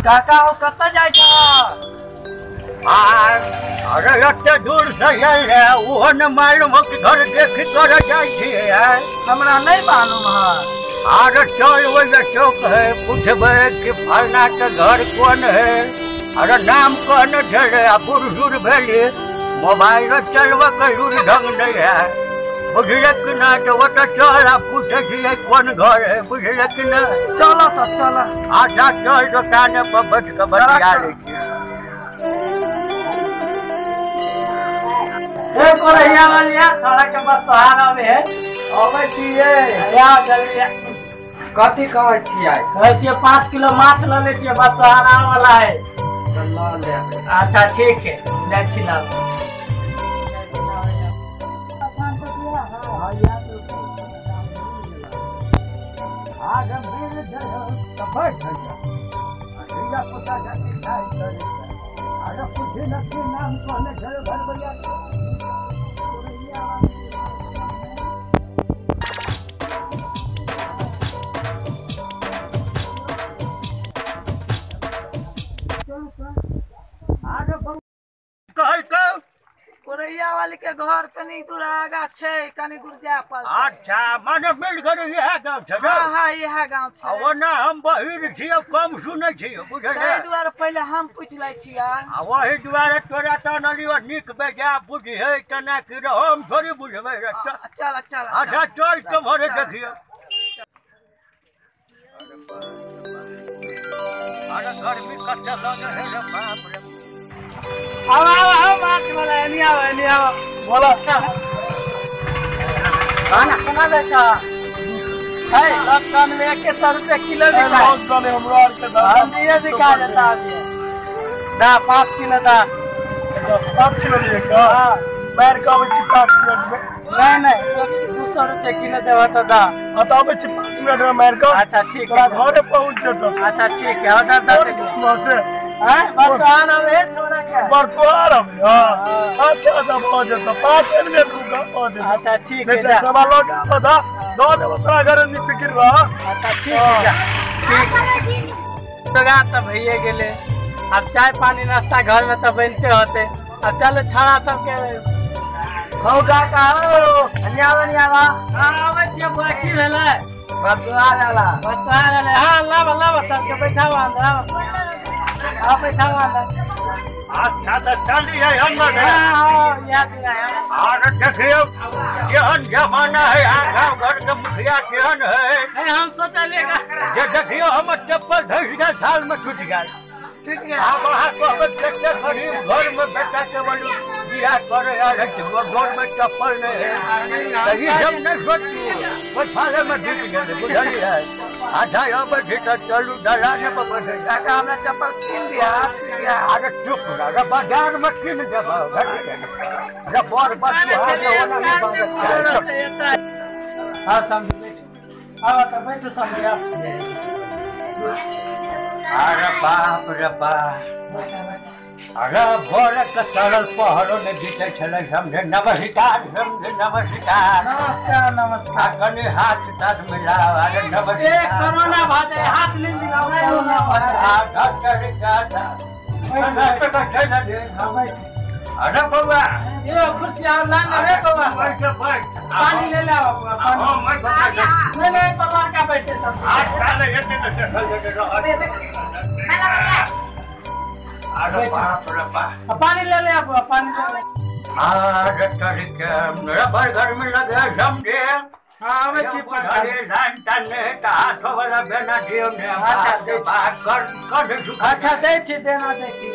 काका हो कत्ता जाय छ अरे एते दूर से है वो न मालूम हो कि घर देख कर जाय छी हमरा नहीं मालूम है। अरे चल वो चौक है पूछबे कि फलना के घर कौन है। अरे नाम कहने चले बुढ़ भेली मोबाइल चलवा के लूर ढंग नहीं है बुझल कि ना तो वो तो चल पूछे छी कौन घर है बुझल कि ना। चलो तो चलो। अच्छा चल दुकान पर बैठ के बतिया ले ए कोरैया वालिया छोड़ा के बस तोहार में है अबे छिए या जल्दी कथी कहै छियै कहै छियै 5 किलो माछ ल ले छियै बस तोहार वाला है ल ले। अच्छा ठीक है जाय छी ना कोरैया वाली के घर कनी दूर आगा छै कनी दूर जाय पड़त। अच्छा माने मिल गए यह गांव छ। हां हां यह गांव छै। ओना हम बहिर छियै कम सुनै छियै बुझल है। ताहि दुआरे पहले हम पूछ लै छियै। वही दुआरे तोरा त नलियो नीक बेजा बुझी है तना कि हम थोड़ी बुझबै रे। चल चल अच्छा चल तुम्हारे देखियो। अरे गर्मी कते लगे है रे बाप रे। आओ माछ वाला नहीं आओ बोलो खाना केना दे छ है लॉकडाउन में 100 रुपए किलो बिका लॉकडाउन हमरा और के दाम ये बिका जाता है दा 5 किलो दा 5 किलो लिए का हां बैर का बची 5 मिनट में नहीं 200 रुपए किलो देवा तो दा बताओ बची 5 मिनट में मेरे को। अच्छा ठीक है घरे पहुंच जतो। अच्छा ठीक है ऑर्डर दे से हां बर्तमान है छोड़ा के बर्तमान है हां अच्छा अच्छा पहुंच जतो 5 मिनट रुका पहुंच। अच्छा ठीक है जा सब लोग का बता दो दे तोरा घर नहीं फिक्र रहा। अच्छा ठीक है जा ठीक जगह तो भइए गेले अब चाय पानी नाश्ता घर में तो बनते होते। अब चल छाड़ा सब के हो काका हो अन्यावा हां आवे छिए बुआ की भेले बतवा जाला हां लावा सब के बैठावा अंदर आप बैठावा अंदर। अच्छा तो चलिए अंदर हां याद है। और देखियो केहन जमाना है गांव घर के मुखिया केहन है हम सोचलेगा जे देखियो हमर चप्पल धस गया थाल में टूट गया आप वहाँ कहबे कते गरीब घर में बेटा के बोलू बियाह करे यार घर में चप्पल नहीं है सही सब नहीं सोची कोई थाले में ढीक गए बुझली है। अच्छा अब भीतर चलू दलाने पर बैठे काका हमने चप्पल किन दिया अरे चुप रह बाजार में किन देबो अरे बड़ बच्चा हां समझ बैठो आओ तो बैठो समझ अरे बाप रे बाप अरे भोरे के चलल पहरो में बीते छले समझे नमस्कार नमस्कार कनी हाथ ताथ मिलाओ। अरे नमस्कार कोरोना भाजे हाथ नहीं मिलाओ अरे बउआ ये कुर्सी और लाना रे बउआ पानी ले लाओ पानी नहीं पवार का बैठे सब आज काले एते तो देखल अरे बाप रे बाप पानी ले ले अब पानी ले ले अरे तरीके मेरा भाई घर में लगे समझे हां वे चिप अरे लाइन टाने का हाथों वाला बेना दियो ने अच्छा दे बात कर सुखा अच्छा दे छी देना दे छी।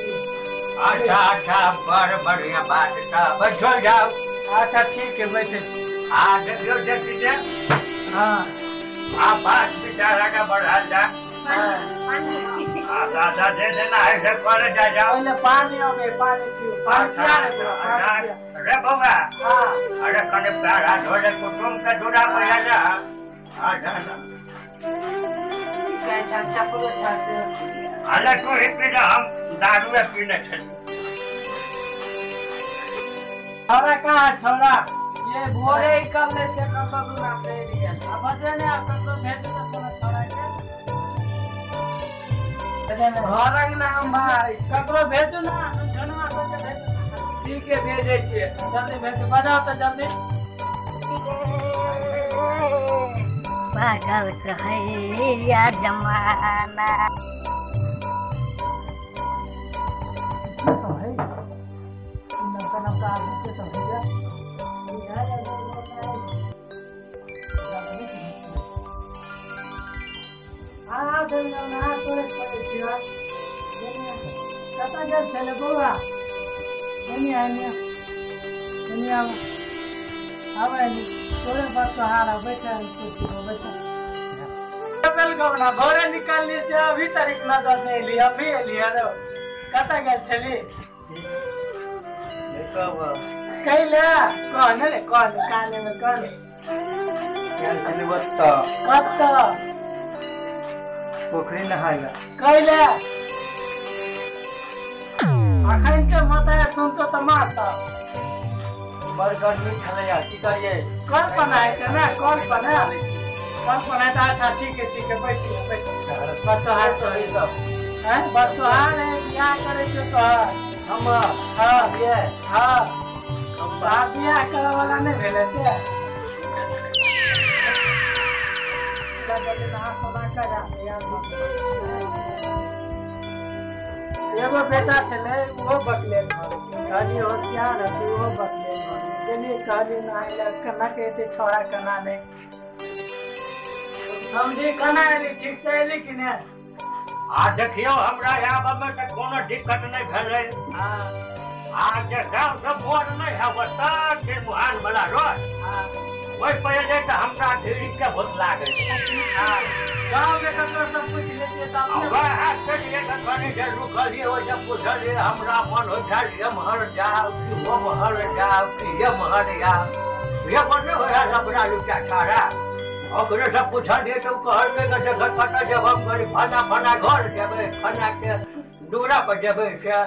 अच्छा अच्छा बड़ बढ़िया बात का बैठो जाओ। अच्छा ठीक है बैठे छी आ देखियो देखिए हां आप बात बेचारा का बढ़ा जा दादा दे देना है से कर जा जाओ पहले पानी होगे पानी पियो पानी पिया रे बाबा हां अरे कने प्यारा ढोले कुटुंब का जुड़ा पया जा आ जा कैसा चपलो छासे अरे तू ही पी जा हम दारू पीने थे। अरे कहां छोरा ये भोरे ही करने से कब गुना चल गया अब बजे ने आप तो भेज दो तो छोरा के घरक नाम भाई ककरो भेजू ना जनवा सबके भेजू ठीक है भेजै छियै जल्दी भेजू बजाओ तो जल्दी पागल कहैया जमाना भोरे निकालने से अभी तक नजर नहीं लिया अभी लिया रो कत गल चली कैले कौन रे कौन काले में कौन चली बत्ता कत पोखरी नहाइला कैले अखन के मताया सुनतो त मारता बड़ गर्मी छलैया की करिए कौन बनाए के ना कौन बनाए ता अच्छा ठीक है बैठ बस तो हाथ सही सब हैं बस तो हां बियाह करे छ तो हम हां ये हां हम बियाह करे वाला नहीं भेले छे एगो बेटा छले वो बकले कहली होशियार है वो बकले केनी कहली ना कना कहते छोड़ा कना नहीं समझी कना एली ठीक से एली कि ने आ देखियो हमरा आबे में त कोनो दिक्कत नहीं भेलै हां आ जे गांव सब मोर नहीं हवता के मुहान वाला रोड हां ओइ पहिले त हमरा ढेरी के भूत लागे हां गांव में ककरो सब पूछ लेते त अब हाथ के लिए कने जे रुकलिए ओ जब पूछलिए हमरा मन हो जाल ये महर जाओ कि वो महर जाओ कि ये महर जाओ ये बने होया लबड़ा लुचा छाड़ा ओकरे सब पूछलिए तो कहल के जगह कटा जब हम गरी फना घर जेबे फना के दूरा पर जेबे से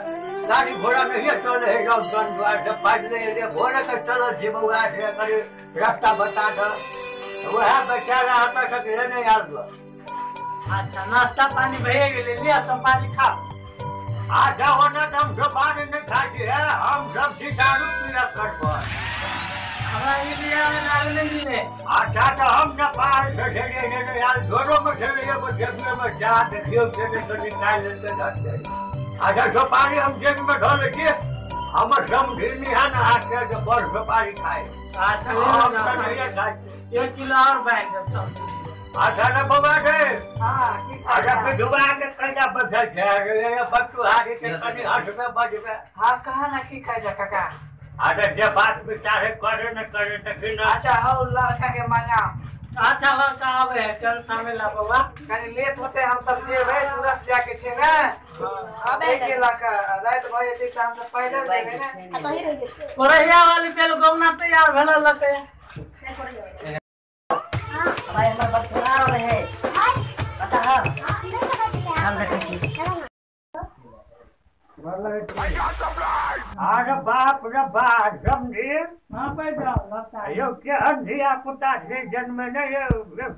गाड़ी घोड़ा नहीं चले है लॉकडाउन द्वार से पाज ले भोरे के चलो जीवगा से करी रास्ता बता दो वह बेचारा हटा सकले नहीं यार दो अच्छा नाश्ता पानी भए गेले लिया सब पानी खा आ जाओ ना हम सब पानी नहीं खाती है हम सब दारू पिया करबो हमरा ई लिया में लागले मिले अच्छा तो हम न पार से ने यार दोनों में से ये को जेब में जा देखियो के तो निकाल लेते जाते अच्छा जो पानी हम जेब में ढो लेके हम समझी है ना आके जो बड़ सुपारी खाए अच्छा ले ना 1 किलो और बैग दे सब अच्छा ना बाबा रे हां की अच्छा पे डुबा के कजा बदल जाए ये बच्चू आगे के कनी 8 में बज में हां कहा ना की खाए जा काका अच्छा जे बात विचार करे न करे त फिर अच्छा हो लड़का के मांगा अच्छा लड़का आवे है चल सामने ला बाबा कनी लेट होते हम सब जेबे तुरंत जाके छे ना अब एक लड़का रात भए जेते त हम सब पहले जेबे ना तो ही रह गए कोरैया वाली पेल गोमना तैयार भेल लके हां भाई हमर बतरा रहे पता है हम देखे छी अरे बाप रे बाप समझी हां पे जाओ लगता है यो के अंधिया पुता से जन्म नहीं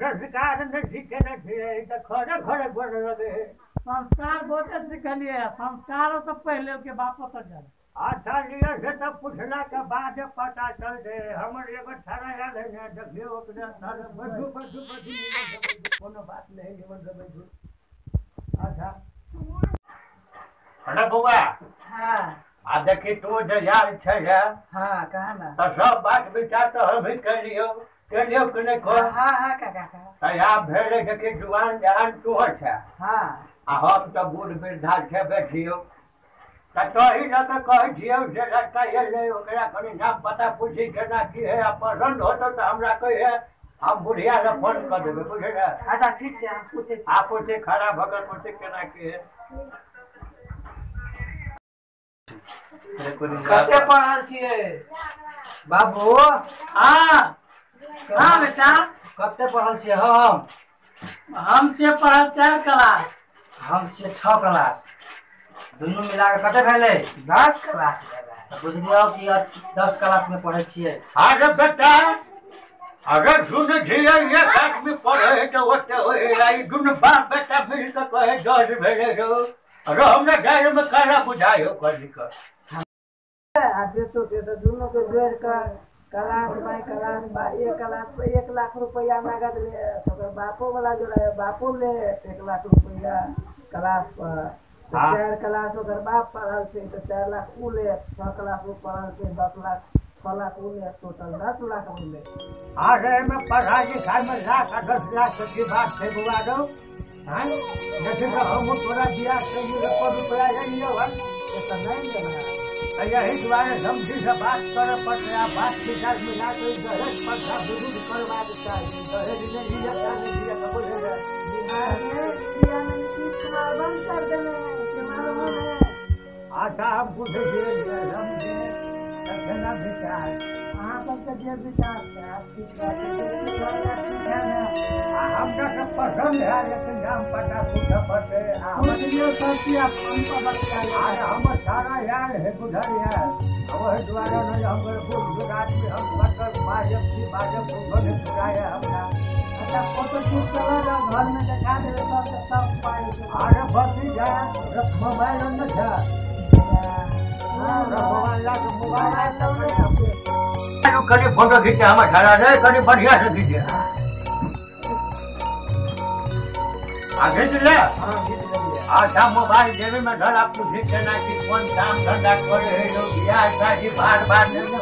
संस्कार नहीं सीखे नहीं तो खड़े खड़े बोल लगे संस्कार बहुत सिखलिए संस्कार तो पहले के बाप पर जा अच्छा लिया से तब पूछला के बाद पता चल दे हमर एगो थारा याद है ना देखियो ओकरा थारा बधु कोनो बात नहीं निमन दबे अच्छा अरे बुआ हां आ देखी तू जो यार छै हां कहा ना तो सब बात विचार तो हम ही कर लियो कि नहीं को हां हां काका तो यहाँ भेड़े देखी जुआन जहान तोहर छै हां आ हम तो बूढ़ वृद्धा छै बैठियो तो ही न तो कह छियो जे लड़का ये ले ओकरा कनी नाम पता पूछी केना की है पसंद होतो तो हमरा कहे हम बुढ़िया से फोन कर देबे बुझे ना अच्छा ठीक छै हम पूछे आप पूछे खड़ा भगन पूछे केना की है कते पढ़ल छिए बाबू हां हां बेटा कते पढ़ल छिए हम से पढ़ल 4 क्लास हम छिए 6 क्लास दोनों मिला के कते भेले 10 क्लास भेले तो बुझ लियो कि 10 क्लास में पढ़े छिए अरे बेटा अगर सुन झिया ये काट में पड़े तो ओते होए लाई दुन बाप बेटा मिल के कहे जज भेले रो अरे हमने घर में काला बुझायो कर लिखा आज तो दोनों के जोड़ का कलाश भाई कलाश 1 लाख रुपया नगद ले तो बापो वाला जो है बापो ले 1 लाख रुपया कलाश पर 4 कलाश अगर बाप पढ़ल से तो 4 लाख उ ले 6 कलाश वो पढ़ल से 10 लाख 6 लाख उ ले टोटल 10 लाख मिले। अरे मैं पढ़ाई लिखाई में लाख 10 लाख की बात से बुआ दो हां जैसे कि हम थोड़ा दिया से रुपया ये हो तो नहीं देना यही द्वारा समझी से बात कर पड़े आप बात के साथ मिला तो दहेज पर विरुद्ध करवा देता है दहेज ने लिया क्या नहीं लिया तो बोलेगा बंद कर देना है मालूम है आशा हम पूछे समझे कहना विचार आप के विचार से हमका सब पसंद है लेकिन नाम पता पूछा पड़े हम सारा यार है उधर यार वही द्वारा नहीं हम आदमी हम मतलब भाजप को नहीं चुराया हमने अच्छा फोटो शूट चला जाओ घर में दिखा दे सब पाए अरे बस जाए मोबाइल में था कभी फोटो खींचे हमारे खड़ा रहे कभी बढ़िया से खींचे आगे चले अच्छा मोबाइल जेबी में धर आपको खींचे ना कि कौन काम धंधा करे है लोग बिहार शादी बार नहीं हो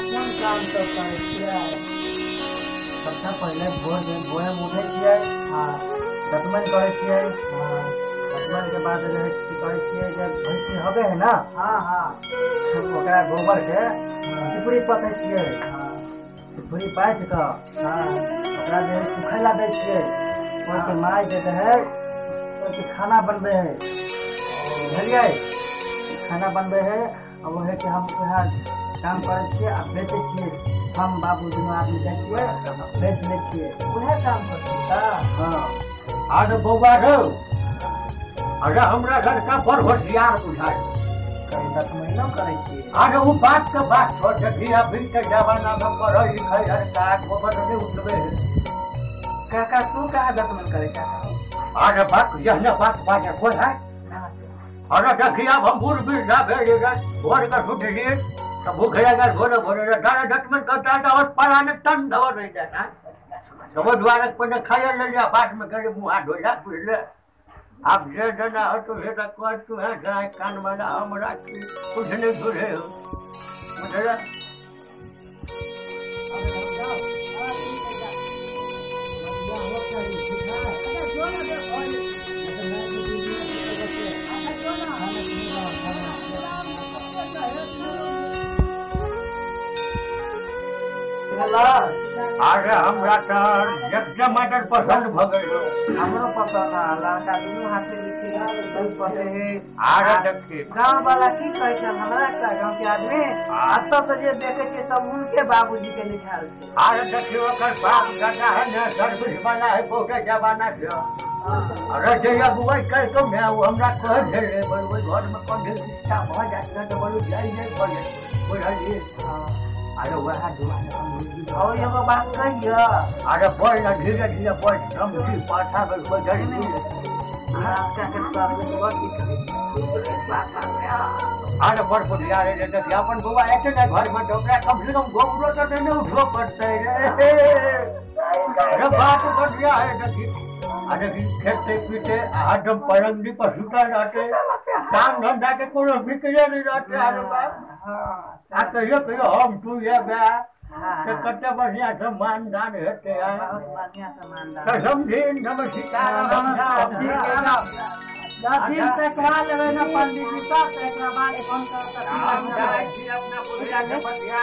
कौन काम तो सबसे पहले भोर में उठे छियै दतमन करे छियै दतमन के बाद करे छियै जब भैंसी हबे है ना ओकरा गोबर के चिपड़ी पथे छियै चिपड़ी पाथ के ओकरा जे सुखैला दै छियै ओके माय जे है ओके खाना बनबे है बुझलियै खाना बनबे है और वो है कि हम यहाँ काम करे छियै आ बेचे छियै हम बाबू दुनू आदमी जाइ छियै बेच लै छियै उहे काम करते हाँ आज बउआ रो अरे हमरा घर का बड़ होशियार बुझाय कहीं 10 महीना करे छियै अरे वो बात के बात छोड़ दे अभी के जमाना में पढ़ाई लिखाई हर का गोबर नहीं उठबे काका तू कहा 10 मन करे काका अरे बात यह बात बाजे कोई है अरे देखिए अब हम बूढ़ भी ना भेजेगा भोर का छुट्टी लिए तो भूख लगा भोरे डाले डटमन करता है और पराने तन दवर नहीं जाता तो वो द्वारा पर खाया ले लिया बात में करे मुंह हाथ धोया पूछ ले आप जे जना हो तो ये तक कोई तू है जाए कान वाला हमरा कुछ नहीं जुड़े हो मुझे अरे हमरा तो एकदम मटर पसंद भ गइलो हमरो पसंद आला का दुनू हाथ से लिखी बहुत पते है अरे देखी गांव वाला की कहै छै हमरा का गांव के आदमी अत्ता से जे देखे छै सब उनके बाबूजी के लिखाल छै अरे देखी ओकर बाप दादा है ना सर्विस वाला है बहुते जमाना से अरे जया बुआ कह तो मैं वो हमरा कह दे रे बड़ घर में कौन ढेर शिक्षा भ जाए तो बड़ू जाई नहीं पड़े बुझलिए अरे वह जमाना और एगो बात कहियो अरे बोल ना धीरे धीरे बोल समझी पाठा में बजड़ी का के सर्विस वर्ती करे अरे बड़ बुढ़िया रे देखिए अपन बुआ एते ना घर में डोकरा कम से कम गोबरो तो नहीं उठो पड़ते रे अरे बात बढ़िया है देखिए अरे खेते पीते आदम परंगी पर सुता रहते काम धंधा के कोनो बिक्री नहीं रहते अरे बाप कहियो हम तू ये बा कते बढ़िया सम्मान दान हेते है बढ़िया सम्मान दान तो समझी नमस्कार दिन से करा लेवे ना पंडित जी तक एकरा बाद फोन अपना पूजा के बढ़िया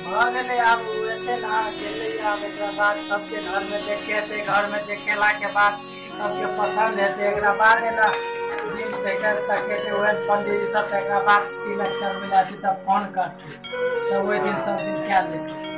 भगले आप एते ना गेले आप एकरा बाद सबके घर में देखे थे घर में देखेला के बाद सबके पसंद है एकरा बाद ना दिन देकर तक के ओए पंडित जी सब एकरा बाद 3 अक्षर मिला तब फोन कर तो वो दिन सब दिन क्या लेते